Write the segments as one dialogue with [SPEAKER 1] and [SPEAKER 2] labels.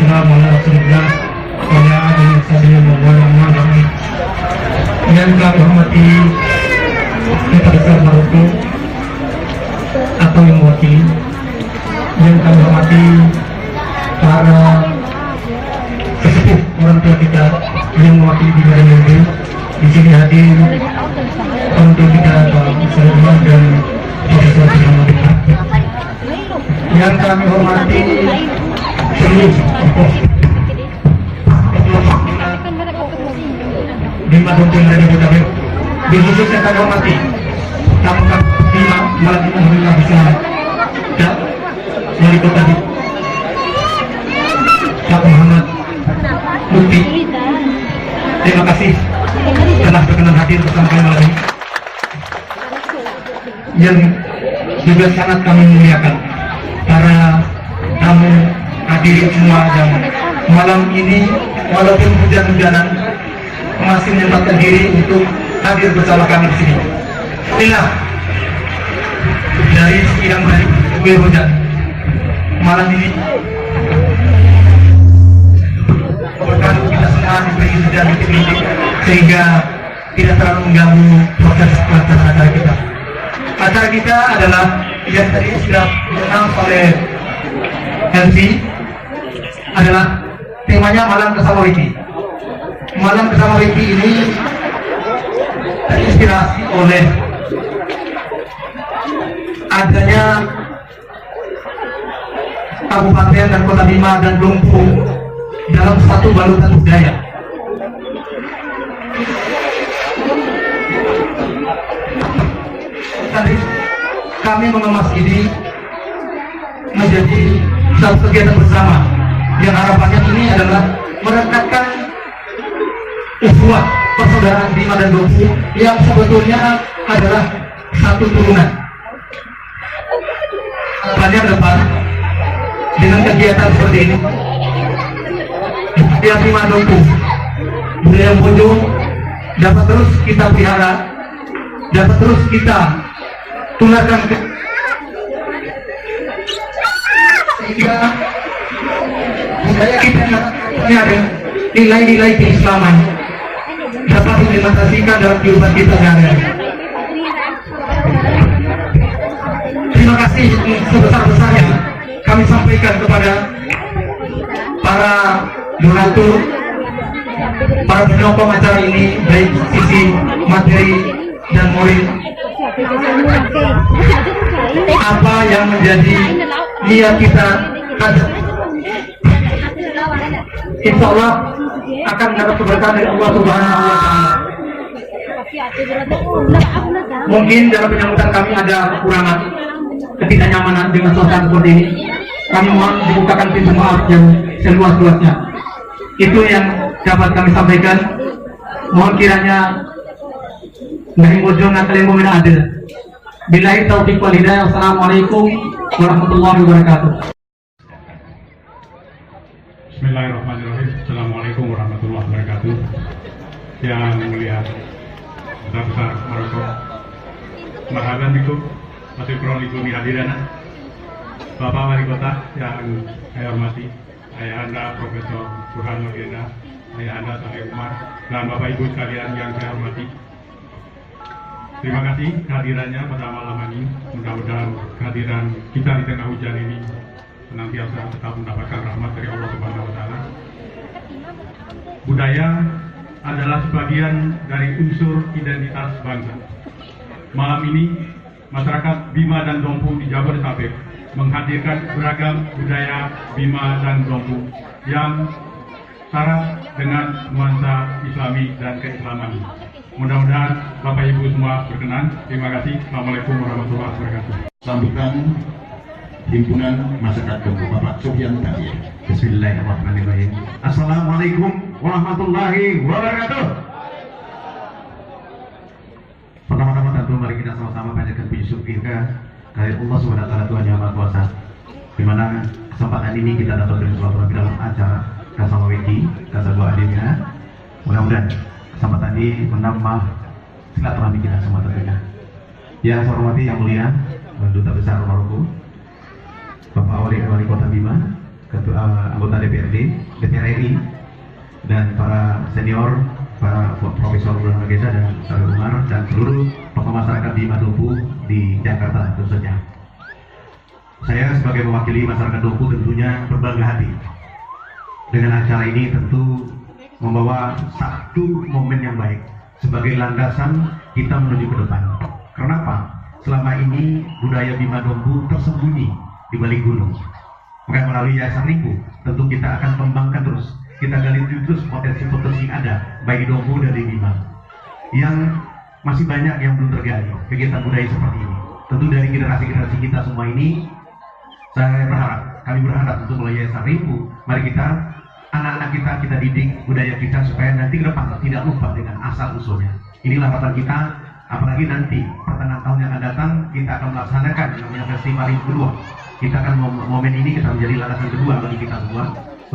[SPEAKER 1] wassalamu ala rasulillah wa ala alihi wasallam. Yang kami hormati Duta Besar Maroko atau yang mewakili, yang kami hormati para sesepuh orang tua kita yang mewakili di Medan Minggu. Di sini hadir orang tua kita Pak Sulaiman dan Profesor Muhammad. Yang kami hormati seluruh tokoh Bima Dompil dari Botabek. Di khusus yang kami hormati Tampak Bima malam ini alhamdulillah bisa wali kota di Pak Muhammad Lutfi. Terima kasih telah berkenan hadir bersama kami malam ini. Yang juga sangat kami muliakan para tamu hadirin semua yang malam ini walaupun hujan-hujanan masih menyempatkan diri untuk hadir bersama kami di sini. Inilah dari sekian banyak kue hujan malam ini. Berkat kita semua diberi hujan dikit-dikit sehingga tidak terlalu mengganggu proses pelaksanaan acara kita. Acara kita adalah yang tadi sudah dikenal oleh MC, adalah temanya Malam Bersama Wiki. Malam Bersama Wiki ini terinspirasi oleh adanya kabupaten dan kota Bima dan Dompu dalam satu balutan budaya. Tadi kami mengemas ini menjadi satu kegiatan bersama yang harapannya ini adalah merekatkan ukhuwah persaudaraan Bima dan Dompu yang sebetulnya adalah satu turunan. Harapannya ke depan dengan kegiatan seperti ini, budaya Bima Dompu, budaya Bojo dapat terus kita pelihara, dapat terus kita tularkan sehingga budaya kita ini ada nilai-nilai keislaman dapat diimplementasikan dalam kehidupan kita sehari-hari. Terima kasih sebesar-besarnya kami sampaikan kepada para donatur, para penyokong acara ini, baik sisi materi dan moral. Apa yang menjadi niat kita, insya Allah akan mendapat keberkahan dari Allah Subhanahu wa Ta'ala. Mungkin dalam penyambutan kami ada kekurangan, ketidaknyamanan dengan suasana seperti ini. Kami mohon dibukakan pintu maaf yang seluas-luasnya. Itu yang dapat kami sampaikan. Mohon kiranya dari ujung kalian meminta adil. Billahi taufiq wal hidayah. Wassalamualaikum warahmatullahi wabarakatuh.
[SPEAKER 2] Bismillahirrahmanirrahim. Assalamualaikum warahmatullahi wabarakatuh. Yang mulia Duta Besar Maroko, marhaban bikum, masih kronikum hadirana. Bapak Wali Kota yang saya hormati, Ayahanda Profesor Burhan Magenda, Ayahanda Sari Umar, dan Bapak Ibu sekalian yang saya hormati. Terima kasih kehadirannya pada malam ini. Mudah-mudahan kehadiran kita di tengah hujan ini senantiasa tetap mendapatkan rahmat dari Allah Subhanahu wa Ta'ala. Budaya adalah sebagian dari unsur identitas bangsa. Malam ini masyarakat Bima dan Dompu di Jabodetabek menghadirkan beragam budaya Bima dan Dompu yang syarat dengan nuansa Islami dan keislaman. Mudah-mudahan Bapak Ibu semua berkenan. Terima kasih. Assalamualaikum warahmatullahi wabarakatuh.
[SPEAKER 3] Sambutan Himpunan Masyarakat Dompu, Bapak Sofyan Tahir.
[SPEAKER 4] Bismillahirrahmanirrahim. Assalamualaikum warahmatullahi wabarakatuh. Pertama-tama tentu mari kita sama-sama panjatkan puji syukur kehadirat Allah Subhanahu wa Ta'ala, Tuhan Yang Maha Kuasa, di mana kesempatan ini kita dapat bersilaturahmi dalam acara Kasamaweki, Kasabu Adimnya. Mudah-mudahan kesempatan ini menambah silaturahmi kita semua tentunya. Yang saya hormati yang mulia Duta Besar Maroko, Bapak Wali Kota Bima, anggota DPR RI, dan para senior, para Profesor Burhan Mageza dan Saudara Umar, dan seluruh tokoh masyarakat Bima Dompu di Jakarta tentunya. Saya sebagai mewakili masyarakat Dompu tentunya berbangga hati dengan acara ini, tentu membawa satu momen yang baik sebagai landasan kita menuju ke depan. Kenapa? Selama ini budaya Bima Dompu tersembunyi di balik gunung. Maka melalui Yayasan Rimpu tentu kita akan kembangkan terus, kita gali terus potensi-potensi yang ada baik di Dompu dan di Bima. Yang masih banyak yang belum tergali kegiatan budaya seperti ini. Tentu dari generasi-generasi kita semua ini, kami berharap untuk melalui Yayasan Rimpu, mari kita, anak-anak kita didik budaya kita supaya nanti ke depan tidak lupa dengan asal usulnya. Inilah harapan kita, apalagi nanti pertengahan tahun yang akan datang kita akan melaksanakan namanya festival yang kedua. Kita akan momen ini kita menjadi landasan kedua bagi kita semua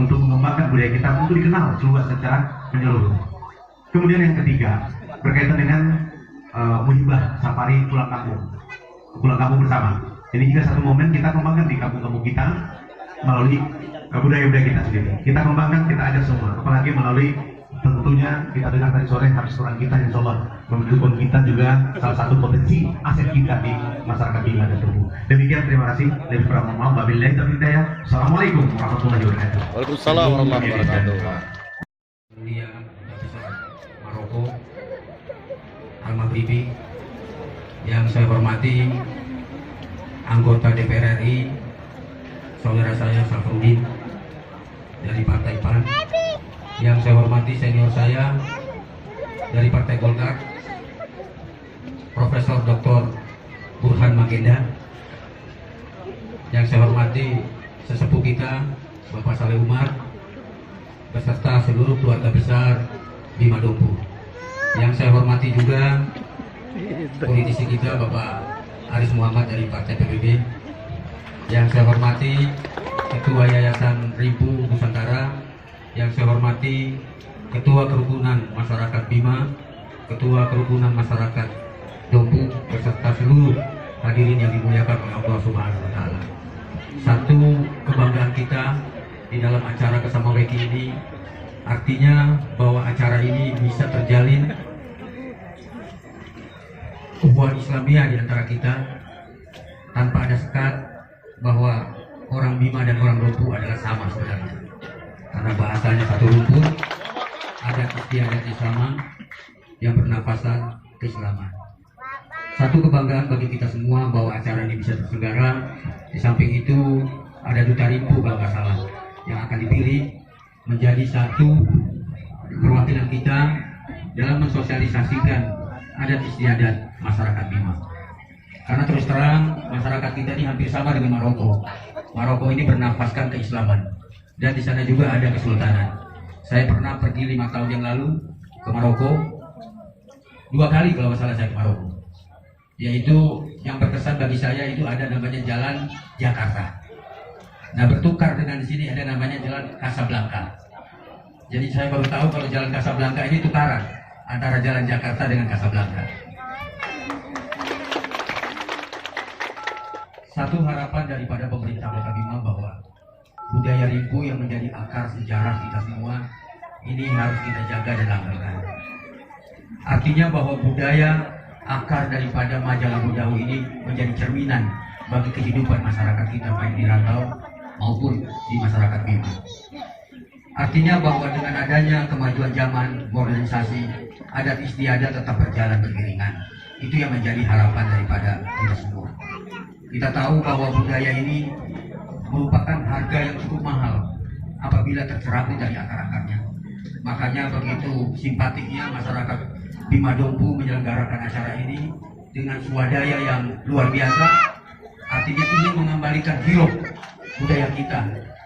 [SPEAKER 4] untuk mengembangkan budaya kita untuk dikenal seluas secara menyeluruh. Kemudian yang ketiga berkaitan dengan muhibah safari pulang kampung bersama. Ini juga satu momen kita kembangkan di kampung-kampung kita melalui budaya-budaya kita sendiri. Kita kembangkan, kita ajak semua, apalagi melalui tentunya kita dengar tadi sore habis Quran kita, insya Allah mendukung kita juga salah satu potensi aset kita di masyarakat Bima dan Dompu. Demikian, terima kasih. Lebih kurang mohon maaf. Wabillahi taufiq hidayah. Assalamualaikum warahmatullahi wabarakatuh.
[SPEAKER 5] Waalaikumsalam warahmatullahi wabarakatuh.
[SPEAKER 6] Mulia Besar Maroko Al-Maghribi, yang saya hormati anggota DPR RI saudara saya Safrudin dari Partai PAN, yang saya hormati senior saya dari Partai Golkar Profesor Dr. Burhan Mageza, yang saya hormati sesepuh kita Bapak Saleh Umar beserta seluruh keluarga besar Bima Dompu, yang saya hormati juga politisi kita Bapak Aris Muhammad dari Partai PBB, yang saya hormati Ketua Yayasan Rimpu Nusantara, yang saya hormati Ketua Kerukunan Masyarakat Bima, Ketua Kerukunan Masyarakat Dompu, beserta seluruh hadirin yang dimuliakan oleh Allah Subhanahu wa Ta'ala. Satu kebanggaan kita di dalam acara Kesama Weki ini, artinya bahwa acara ini bisa terjalin ukhuwah Islamiyah di antara kita tanpa ada sekat, bahwa orang Bima dan orang Dompu adalah sama sebenarnya, karena bahasanya satu rumpun, adat istiadat Islam yang bernapasan keislaman. Satu kebanggaan bagi kita semua bahwa acara ini bisa terselenggara. Di samping itu ada Duta Rimpu kalau nggak salah yang akan dipilih menjadi satu perwakilan kita dalam mensosialisasikan adat istiadat masyarakat Bima. Karena terus terang masyarakat kita ini hampir sama dengan Maroko. Maroko ini bernafaskan keislaman dan di sana juga ada kesultanan. Saya pernah pergi 5 tahun yang lalu ke Maroko, 2 kali kalau nggak salah saya ke Maroko. Yaitu yang berkesan bagi saya itu ada namanya Jalan Jakarta. Nah, bertukar dengan di sini ada namanya Jalan Casablanca. Jadi saya baru tahu kalau Jalan Casablanca ini tukaran antara Jalan Jakarta dengan Casablanca. Satu harapan daripada pemerintah Kota Bima bahwa budaya Rimpu yang menjadi akar sejarah kita semua ini harus kita jaga dan langgengkan. Artinya bahwa budaya akar daripada majalah Budahu ini menjadi cerminan bagi kehidupan masyarakat kita baik di rantau maupun di masyarakat Bima. Artinya bahwa dengan adanya kemajuan zaman, modernisasi, adat istiadat tetap berjalan beriringan. Itu yang menjadi harapan daripada kita semua. Kita tahu bahwa budaya ini merupakan harga yang cukup mahal apabila tercerabut dari akar-akarnya. Makanya begitu simpatiknya masyarakat Bima Dompu menyelenggarakan acara ini dengan swadaya yang luar biasa. Artinya ingin mengembalikan hidup budaya kita,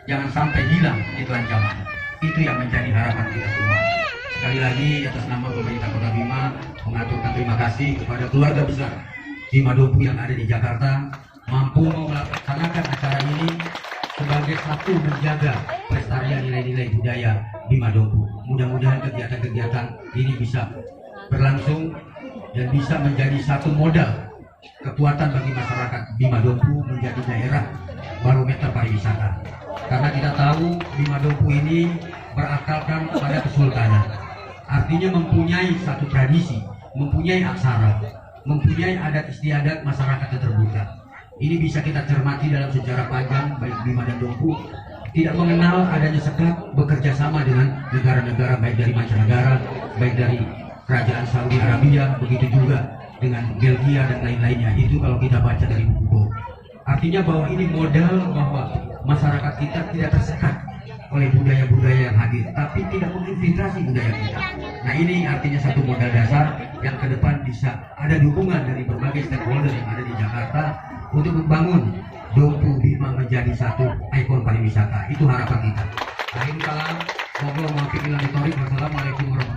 [SPEAKER 6] jangan sampai hilang di telan zaman. Itu yang menjadi harapan kita semua. Sekali lagi atas nama pemerintah Kota Bima mengaturkan terima kasih kepada keluarga besar Bima Dompu yang ada di Jakarta, mampu melaksanakan acara ini sebagai satu menjaga pelestarian nilai-nilai budaya Bima Dompu. Mudah-mudahan kegiatan-kegiatan ini bisa berlangsung dan bisa menjadi satu modal kekuatan bagi masyarakat Bima Dompu menjadi daerah barometer pariwisata. Karena kita tahu Bima Dompu ini berakalkan pada kesultanan. Artinya mempunyai satu tradisi, mempunyai aksara, mempunyai adat istiadat masyarakat yang terbuka. Ini bisa kita cermati dalam sejarah panjang baik Bima dan Dompu tidak mengenal adanya sekat bekerja sama dengan negara-negara baik dari mancanegara, baik dari kerajaan Saudi Arabia, begitu juga dengan Belgia dan lain-lainnya. Itu kalau kita baca dari buku. Artinya bahwa ini modal bahwa masyarakat kita tidak tersekat oleh budaya-budaya yang hadir, tapi tidak menginfiltrasi budaya kita. Nah, ini artinya satu modal dasar yang ke depan bisa ada dukungan dari berbagai stakeholder yang ada di Jakarta untuk membangun Dompu Bima menjadi satu ikon pariwisata. Itu harapan kita. Akhirul kalam, wassalamualaikum warahmatullahi wabarakatuh.